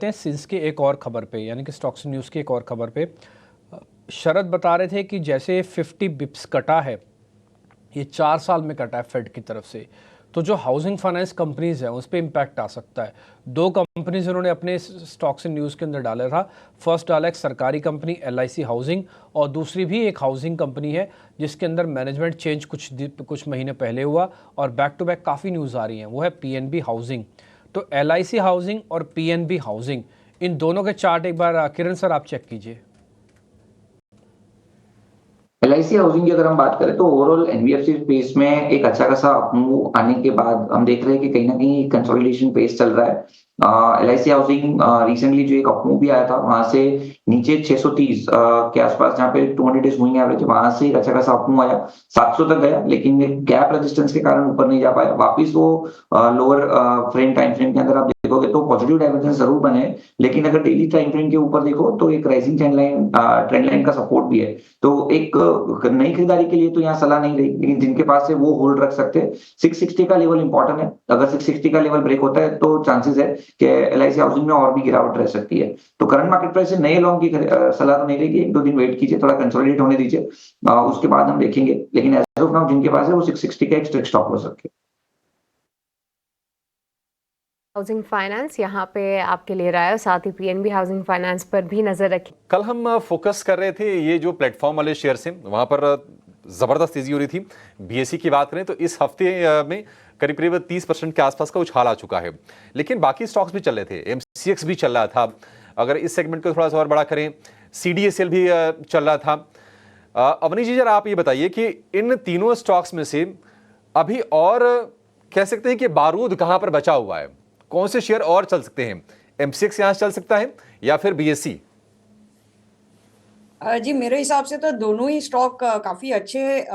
हैं सिंस की एक और खबर पे, यानी कि स्टॉक्स न्यूज़ की एक और खबर पे। शरद बता रहे थे कि जैसे 50 बिप्स कटा है, ये 4 साल में कटा है फेड की तरफ से, तो जो हाउसिंग फाइनेंस कंपनीज़ हैं उस पर इम्पैक्ट आ सकता है। 2 कंपनीज उन्होंने अपने स्टॉक्स इन न्यूज़ के अंदर डाला था। फर्स्ट डाला एक सरकारी कंपनी LIC हाउसिंग, और दूसरी भी एक हाउसिंग कंपनी है जिसके अंदर मैनेजमेंट चेंज कुछ महीने पहले हुआ, और बैक टू बैक काफ़ी न्यूज़ आ रही हैं, वो है PNB हाउसिंग। तो LIC हाउसिंग और PNB हाउसिंग, इन दोनों के चार्ट एक बार किरण सर आप चेक कीजिए। LIC हाउसिंग की अगर हम बात करें तो ओवरऑल NBFC स्पेस में एक अच्छा खासा मूव आने के बाद हम देख रहे हैं कि कहीं ना कहीं कंसोलिडेशन पेस चल रहा है। LIC हाउसिंग रिसेंटली जो एक अपमूव भी आया था, वहां से नीचे 630 के आसपास, जहाँ पे 200 डेज मूविंग एवरेज है, वहां से एक अच्छा खासा अपमूव आया, 700 तक गया, लेकिन एक गैप रेजिस्टेंस के कारण ऊपर नहीं जा पाया। वापिस वो लोअर टाइम फ्रेम के अंदर आप देखोगे तो पॉजिटिव डाइवर्जेंस जरूर बने, लेकिन अगर डेली टाइम फ्रेम के ऊपर देखो तो एक राइजिंग ट्रेंड लाइन का सपोर्ट भी है। तो एक नई खरीदारी के लिए तो यहाँ सलाह नहीं रही, लेकिन जिनके पास है वो होल्ड रख सकते हैं। 660 का लेवल इंपॉर्टेंट है, अगर 660 का लेवल ब्रेक होता है तो चांसेस है कि LIC हाउसिंग में और भी गिरावट रह सकती है। तो करंट मार्केट प्राइस से नए लॉन्ग की सलाह तो नहीं रहेगी, 1-2 दिन वेट कीजिए, थोड़ा कंसोलिडेट होने दीजिए, उसके बाद हम देखेंगे। लेकिन एज ऑफ नाउ जिनके पास है वो 660 का एक स्ट्रिक्ट स्टॉप लॉस रखे। हाउसिंग फाइनेंस यहाँ पे आपके लिए रहा है, और साथ ही PNB हाउसिंग फाइनेंस पर भी नजर रखी। कल हम फोकस कर रहे थे ये जो प्लेटफॉर्म वाले शेयर हैं, वहां पर जबरदस्त तेजी हो रही थी। BSE की बात करें तो इस हफ्ते में करीब करीब 30% के आसपास का उछाल आ चुका है, लेकिन बाकी स्टॉक्स भी चल रहे थे। MCX भी चल रहा था। अगर इस सेगमेंट को थोड़ा सा और बड़ा करें, CDSL भी चल रहा था। अवनी जी, जरा आप ये बताइए कि इन तीनों स्टॉक्स में से अभी और कह सकते हैं कि बारूद कहां पर बचा हुआ है, कौन से शेयर और चल सकते हैं? MCX यहां चल सकता है या फिर BSE? जी, मेरे हिसाब से तो दोनों ही स्टॉक काफी अच्छे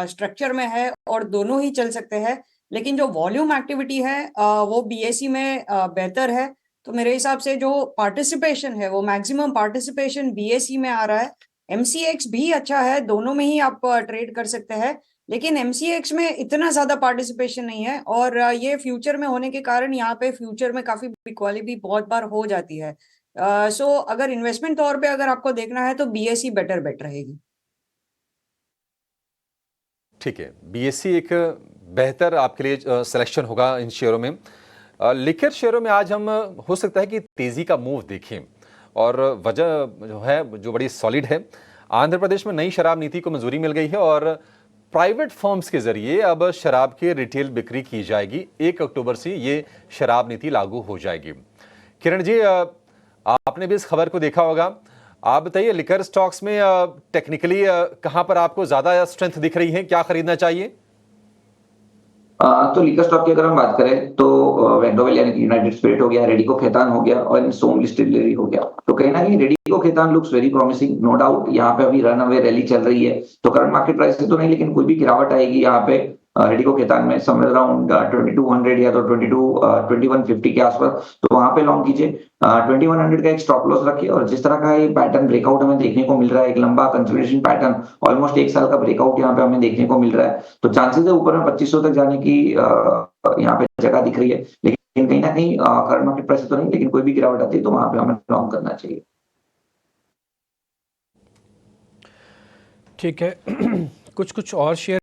स्ट्रक्चर में है और दोनों ही चल सकते हैं, लेकिन जो वॉल्यूम एक्टिविटी है वो BSE में बेहतर है। तो मेरे हिसाब से जो पार्टिसिपेशन है वो मैक्सिमम पार्टिसिपेशन BSE में आ रहा है। MCX भी अच्छा है, दोनों में ही आप ट्रेड कर सकते हैं, लेकिन MCX में इतना ज्यादा पार्टिसिपेशन नहीं है, और ये फ्यूचर में होने के कारण यहाँ पे फ्यूचर में काफी बिकवाली भी बहुत बार हो जाती है। सो अगर इन्वेस्टमेंट तौर पे अगर आपको देखना है तो BSE बेट रहेगी। ठीक है, BSE एक बेहतर आपके लिए सिलेक्शन होगा इन शेयरों में। लिकर शेयरों में आज हम हो सकता है कि तेजी का मूव देखें, और वजह जो है जो बड़ी सॉलिड है। आंध्र प्रदेश में नई शराब नीति को मंजूरी मिल गई है, और प्राइवेट फर्म्स के जरिए अब शराब की रिटेल बिक्री की जाएगी। 1 अक्टूबर से ये शराब नीति लागू हो जाएगी। किरण जी, आपने भी इस खबर को देखा होगा। आप बताइए, लिकर स्टॉक्स में टेक्निकली कहां पर आपको ज्यादा स्ट्रेंथ दिख रही है, क्या खरीदना चाहिए? तो लिकर स्टॉक की अगर हम बात करें तो वेंडोवेल यानी कि यूनाइटेड स्पिरिट हो गया, रेडिको खेतान हो गया, और सोम डिस्टिलरी हो गया। तो कहीं ना कहीं Radico Khaitan looks very promising, no doubt. यहाँ पे अभी रन अवे रैली चल रही है, तो करंट मार्केट प्राइस से तो नहीं, लेकिन कोई भी गिरावट आएगी यहाँ पे रेडिको खेतान में समवेयर अराउंड 2200 या तो 2150 के आसपास, तो वहां पे लॉन्ग कीजिए। 2100 का एक स्टॉप लॉस रखिए, और जिस तरह का ये पैटर्न ब्रेकआउट हमें देखने को मिल रहा है, एक लंबा कंसोलिडेशन पैटर्न, ऑलमोस्ट 1 साल का ब्रेकआउट यहाँ पे हमें देखने को मिल रहा है, तो चांसेस है ऊपर में 2500 तक जाने की यहाँ पे जगह दिख रही है। लेकिन कहीं ना कहीं करंट मार्केट प्राइस तो नहीं, लेकिन कोई भी गिरावट आती है तो वहां पे हमें लॉन्ग करना चाहिए। ठीक है। कुछ और शेयर